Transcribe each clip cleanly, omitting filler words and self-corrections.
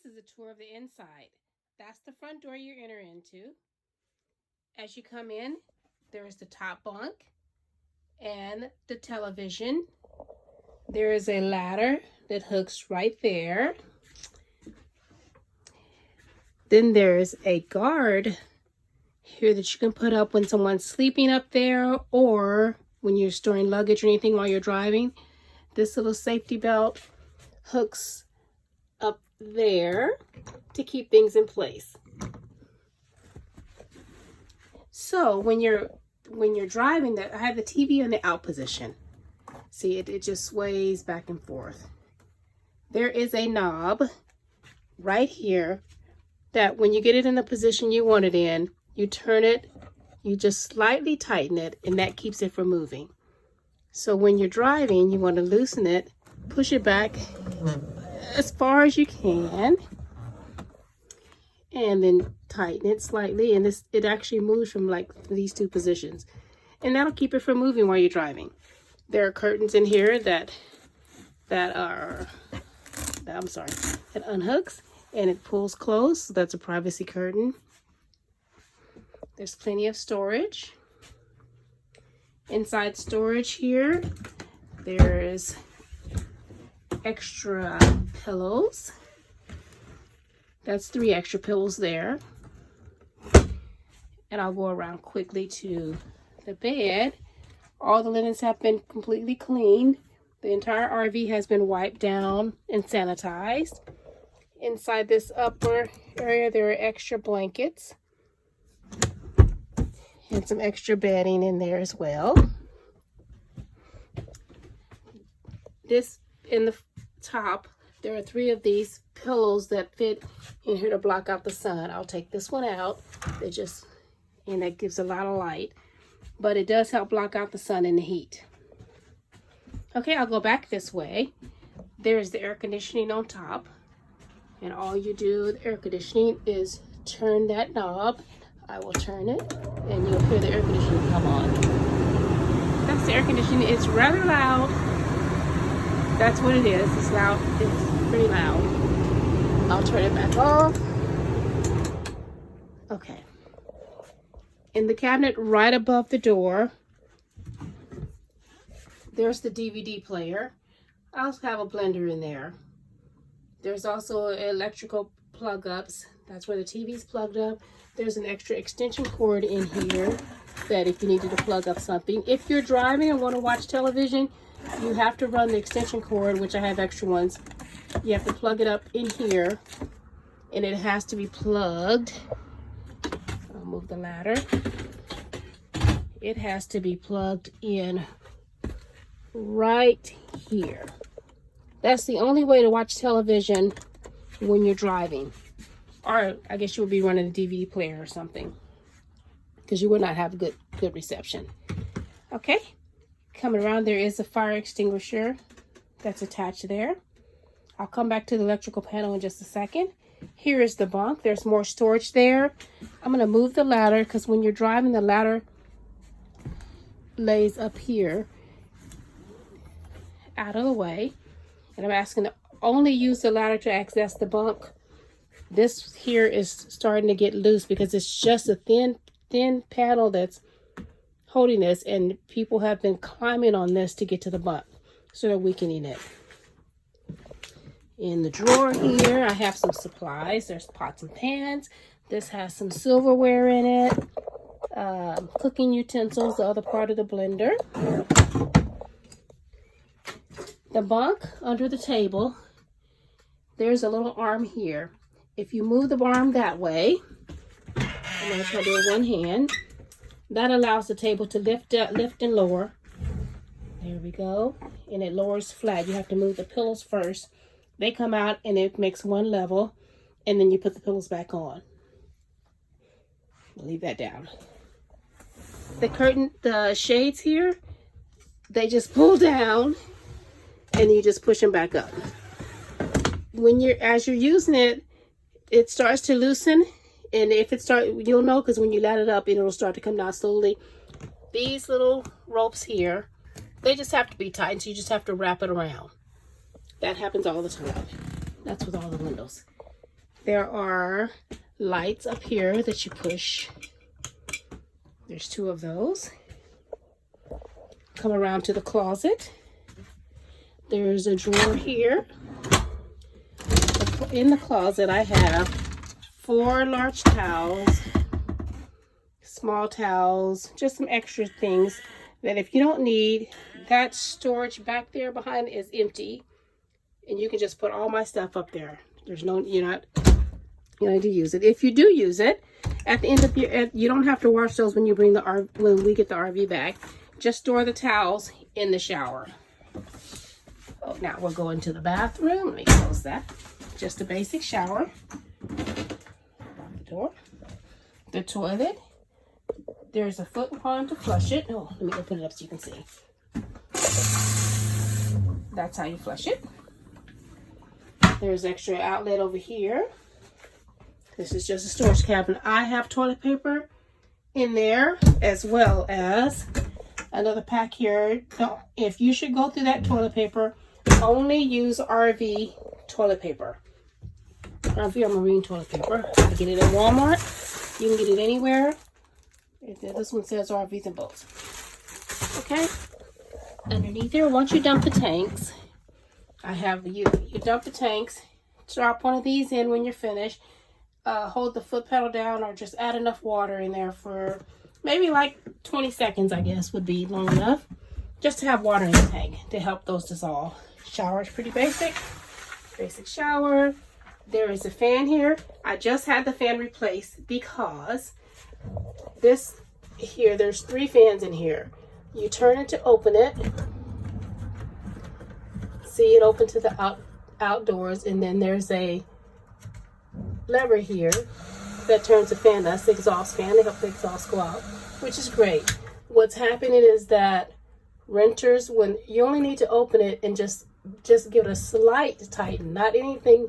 is a tour of the inside. That's the front door you enter into. As you come in, there is the top bunk and the television. There is a ladder that hooks right there. Then there's a guard here that you can put up when someone's sleeping up there or when you're storing luggage or anything while you're driving. This little safety belt hooks up there to keep things in place. So when you're driving, that I have the TV in the out position. See, it just sways back and forth. There is a knob right here that when you get it in the position you want it in, you turn it, you just slightly tighten it, and that keeps it from moving. So when you're driving, you want to loosen it, push it back as far as you can, and then tighten it slightly, and it actually moves from like these two positions, and that'll keep it from moving while you're driving. There are curtains in here that unhooks and it pulls closed, so that's a privacy curtain. There's plenty of storage. Inside storage here, there's extra pillows. That's 3 extra pillows there. And I'll go around quickly to the bed. All the linens have been completely cleaned. The entire RV has been wiped down and sanitized. Inside this upper area, there are extra blankets and some extra bedding in there as well. This in the top, there are 3 of these pillows that fit in here to block out the sun. I'll take this one out. And that gives a lot of light, but it does help block out the sun and the heat. Okay, I'll go back this way. There's the air conditioning on top. And all you do with air conditioning is turn that knob. I will turn it, and you'll hear the air conditioning come on. That's the air conditioning. It's rather loud. That's what it is. It's loud. It's pretty loud. I'll turn it back off. Okay. In the cabinet right above the door, there's the DVD player. I also have a blender in there. There's also electrical plug-ups. That's where the TV's plugged up. There's an extra extension cord in here that if you needed to plug up something. If you're driving and want to watch television, you have to run the extension cord, which I have extra ones. You have to plug it up in here, and it has to be plugged. I'll move the ladder. It has to be plugged in right here. That's the only way to watch television when you're driving. Or I guess you would be running a DVD player or something, because you would not have good reception. Okay, coming around, there is a fire extinguisher that's attached there. I'll come back to the electrical panel in just a second. Here is the bunk. There's more storage there. I'm going to move the ladder because when you're driving, the ladder lays up here out of the way. And I'm asking to only use the ladder to access the bunk. This here is starting to get loose because it's just a thin panel that's holding this, and people have been climbing on this to get to the bunk, so they're weakening it. In the drawer here, I have some supplies. There's pots and pans. This has some silverware in it, cooking utensils, the other part of the blender. The bunk under the table, there's a little arm here. If you move the arm that way, I'm going to try to do it with one hand, that allows the table to lift and lower. There we go. And it lowers flat. You have to move the pillows first. They come out and it makes one level, and then you put the pillows back on. Leave that down. The shades here, they just pull down, and you just push them back up. As you're using it, it starts to loosen, and if it starts, you'll know because when you let it up, it'll start to come down slowly. These little ropes here, they just have to be tightened, so you just have to wrap it around. That happens all the time. That's with all the windows. there are lights up here that you push. There's 2 of those. Come around to the closet. There's a drawer here. In the closet, I have 4 large towels, small towels, just some extra things that if you don't need. That storage back there behind is empty, and you can just put all my stuff up there. There's no, you need to use it. If you do use it, at the end of your, you don't have to wash those when you bring when we get the RV back. Just store the towels in the shower. Oh, now we're going to the bathroom. Let me close that. Just a basic shower. Lock the door. The toilet. There's a foot pond to flush it. Oh, let me open it up so you can see. That's how you flush it. There's extra outlet over here. This is just a storage cabinet. I have toilet paper in there, as well as another pack here. Now, if you should go through that toilet paper, only use RV toilet paper. RV or marine toilet paper. You can get it at Walmart. You can get it anywhere. This one says RVs and boats. Okay. Underneath there, once you dump the tanks, I have you dump the tanks. Drop one of these in when you're finished. Hold the foot pedal down, or just add enough water in there for maybe like 20 seconds, I guess would be long enough. Just to have water in the tank to help those dissolve. Shower is pretty basic. Basic shower. There is a fan here. I just had the fan replaced because this here, there's 3 fans in here. You turn it to open it. See it open to the outdoors, and then there's a lever here that turns the fan. That's the exhaust fan to help the exhaust go out, which is great. What's happening is that renters, when you only need to open it and just give it a slight tighten, not anything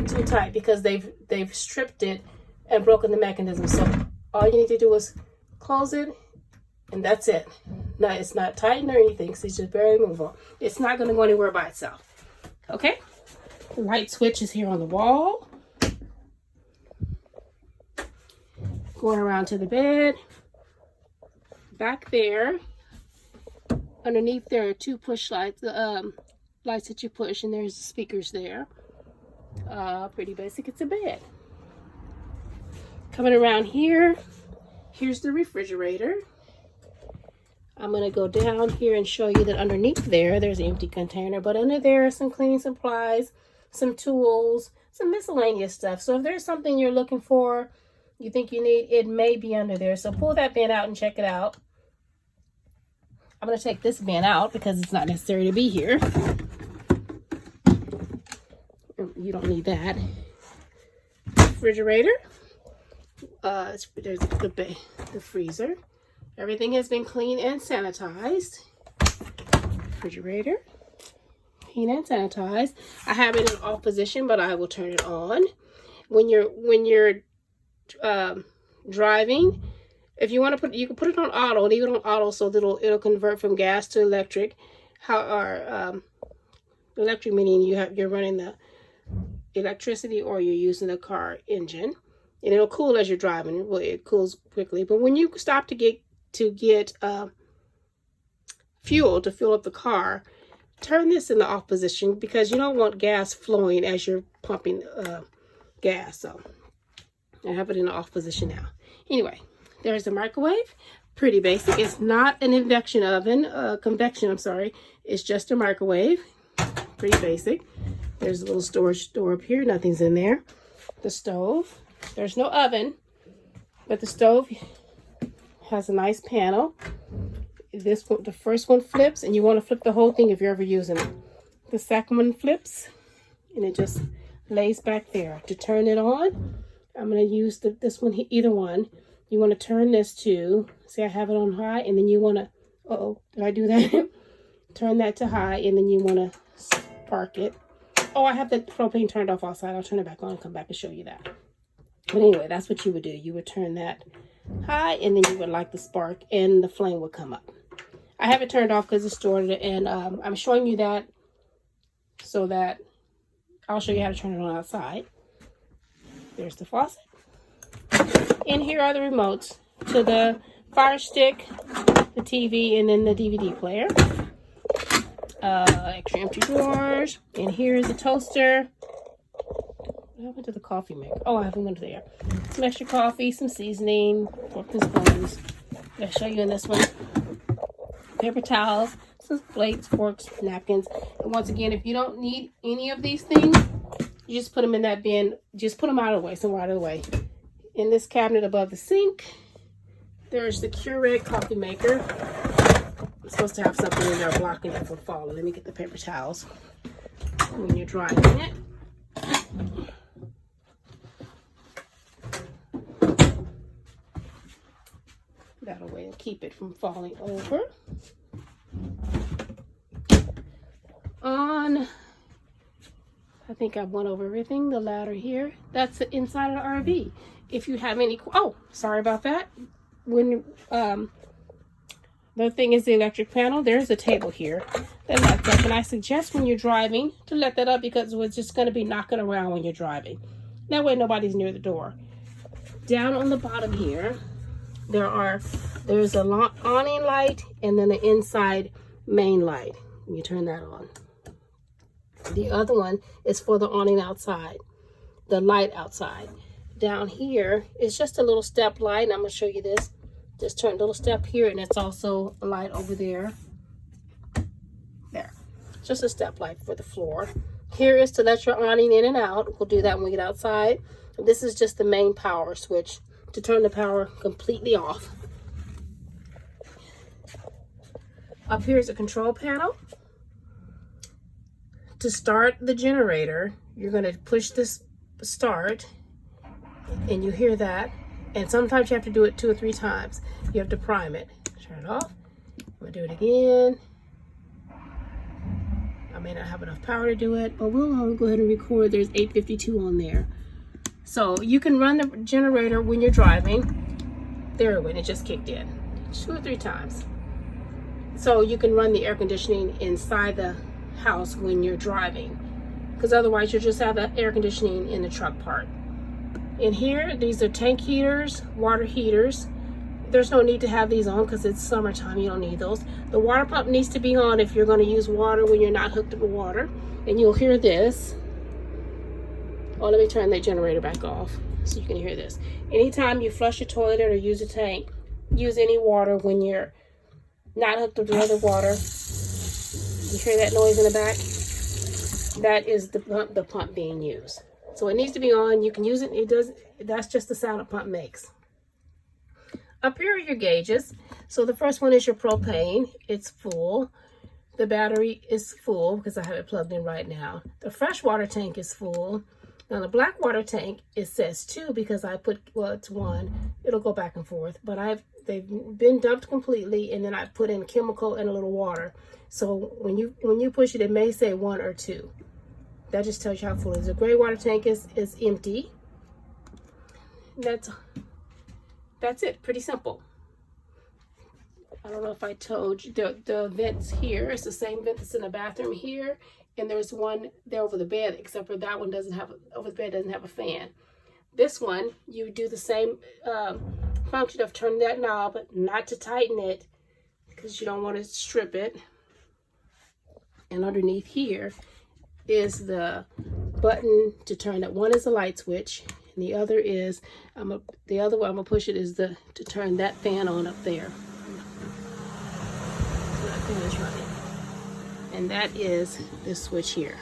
too tight, because they've stripped it and broken the mechanism. So all you need to do is close it, and that's it. Now, it's not tightened or anything, so it's just very movable. It's not going to go anywhere by itself. Okay? The light switch is here on the wall. Going around to the bed. Back there, underneath there are 2 push lights, lights that you push, and there's the speakers there. Pretty basic. It's a bed. Coming around here, here's the refrigerator. I'm going to go down here and show you that underneath there's an empty container, but under there are some cleaning supplies, some tools, some miscellaneous stuff. So if there's something you're looking for, you think you need, it may be under there. So pull that bin out and check it out. I'm going to take this bin out because it's not necessary to be here. You don't need that. Refrigerator. There's the freezer. Everything has been cleaned and sanitized. Refrigerator. Clean and sanitized. I have it in off position, but I will turn it on. When you're driving, if you want to you can put it on auto, leave it on auto so that it'll convert from gas to electric. Electric meaning you're running the electricity, or you're using the car engine, and it'll cool as you're driving. Well, it cools quickly, but when you stop to get fuel to fill up the car, turn this in the off position, because you don't want gas flowing as you're pumping gas. So I have it in the off position now. Anyway, there's the microwave. Pretty basic. It's not an induction oven, convection, I'm sorry. It's just a microwave. Pretty basic. There's a little storage door up here. Nothing's in there. The stove. There's no oven, but the stove has a nice panel. This one, the first one flips, and you want to flip the whole thing if you're ever using it. The second one flips, and it just lays back there. To turn it on, I'm going to use this one, either one. You want to turn this to, see I have it on high, and then you want to, did I do that? Turn that to high, and then you want to spark it. Oh, I have the propane turned off outside. I'll turn it back on and come back and show you that. But anyway, that's what you would do. You would turn that high, and then you would light the spark, and the flame would come up. I have it turned off because it's stored, and I'm showing you that so that I'll show you how to turn it on outside. There's the faucet. And here are the remotes to the Fire Stick, the TV, and then the DVD player. Extra empty drawers. And here's the toaster. What happened to the coffee maker? Oh, I have one there. Some extra coffee, some seasoning, forks and spoons. I'll show you in this one. Paper towels, some plates, forks, napkins. And once again, if you don't need any of these things, you just put them in that bin. Just put them out of the way, somewhere out of the way. In this cabinet above the sink, there's the Keurig coffee maker. I'm supposed to have something in there blocking it from falling. Let me get the paper towels when you're drying it. That way to keep it from falling over. I think I've went over everything. The ladder here, that's the inside of the RV. If you have any, oh, sorry about that. When the thing is the electric panel, there's a table here that lights up, and I suggest when you're driving to let that up because it's just going to be knocking around when you're driving. That way nobody's near the door. Down on the bottom here, there's a awning light and then an inside main light. You turn that on. The other one is for the awning outside, the light outside. Down here is just a little step light, and I'm going to show you this. Just turn a little step here, and it's also a light over there. There. Just a step light for the floor. Here is to let your awning in and out. We'll do that when we get outside. This is just the main power switch to turn the power completely off. Up here is a control panel. To start the generator, you're going to push this start, and you hear that. And sometimes you have to do it 2 or 3 times. You have to prime it. Turn it off. I'm going to do it again. I may not have enough power to do it, but we'll go ahead and record. There's 852 on there. So you can run the generator when you're driving. There it went. It just kicked in 2 or 3 times. So you can run the air conditioning inside the house when you're driving, because otherwise you'll just have the air conditioning in the truck part. In here, these are tank heaters, water heaters. There's no need to have these on because it's summertime. You don't need those. The water pump needs to be on if you're going to use water when you're not hooked up to water. And you'll hear this. Oh, let me turn that generator back off so you can hear this. Anytime you flush your toilet or use a tank, use any water when you're not hooked up to other water. You hear that noise in the back? That is the pump being used. So it needs to be on. You can use it. It does. That's just the sound a pump makes. Up here are your gauges. So the first one is your propane. It's full. The battery is full because I have it plugged in right now. The freshwater tank is full. Now the black water tank, it says 2 because I put, well, it's 1. It'll go back and forth, but they've been dumped completely, and then I put in chemical and a little water. So when you push it, it may say 1 or 2. That just tells you how full it is. The gray water tank is empty. That's it. Pretty simple. I don't know if I told you the vents here. It's the same vent that's in the bathroom here, and there's one there over the bed, except for that one over the bed doesn't have a fan. This one, you do the same function of turning that knob, not to tighten it because you don't want to strip it. And underneath here is the button to turn it. One is a light switch, and the other is the other one I'm gonna push it is to turn that fan on up there. So that fan is running, and that is this switch here.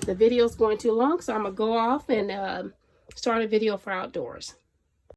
The video is going too long, so I'm gonna go off and start a video for outdoors.